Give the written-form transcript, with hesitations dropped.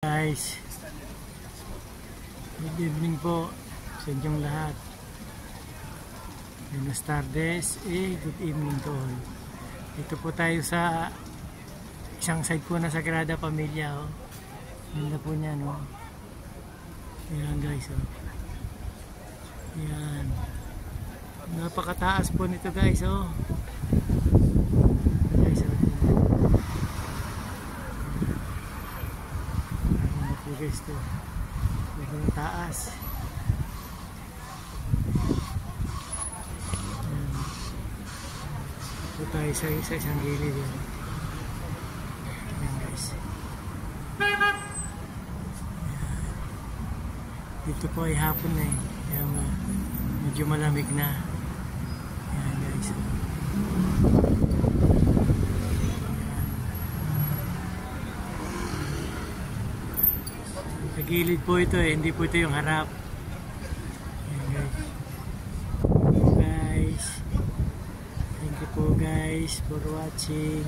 Guys, good evening po sa inyong lahat. Buenas tardes, good evening to all. Dito po tayo sa isang side po na Sagrada Familia. Ganda po niya, no? Ayan guys, ayan. Napakataas po nito guys, guys, to medyo taas. Ito tayo sa isang gilid yan. Ayan guys, dito po ay hapon na ayan, medyo malamig na. Ayan guys, sa gilid po ito hindi po ito yung harap. Ayan guys. Thank you po guys for watching.